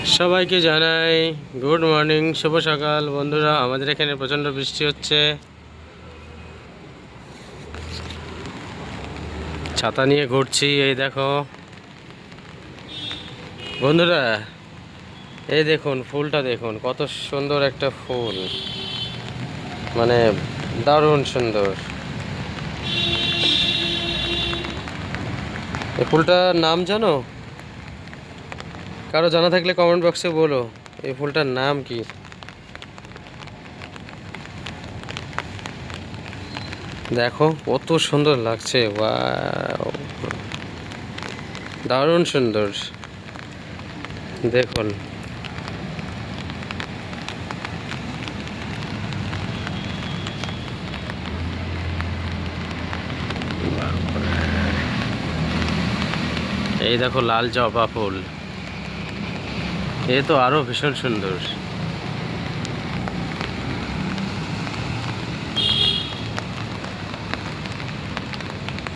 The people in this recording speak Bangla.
সবাইকে জানাই গুড মর্নিং, শুভ সকাল। বন্ধুরা, আমাদের এখানে প্রচণ্ড বৃষ্টি হচ্ছে। ছাতা নিয়ে ঘুরছি। এই দেখো বন্ধুরা, এই দেখুন ফুলটা, দেখুন কত সুন্দর একটা ফুল, মানে দারুণ সুন্দর। এই ফুলটার নাম জানো? কারো জানা থাকলে কমেন্ট বক্সে বলো, এই ফুলটার নাম কি। দেখো কত সুন্দর লাগছে, ওয়াও, দারুণ সুন্দর। দেখুন এই দেখো লাল জবা ফুল, এ তো আরো ভীষণ সুন্দর।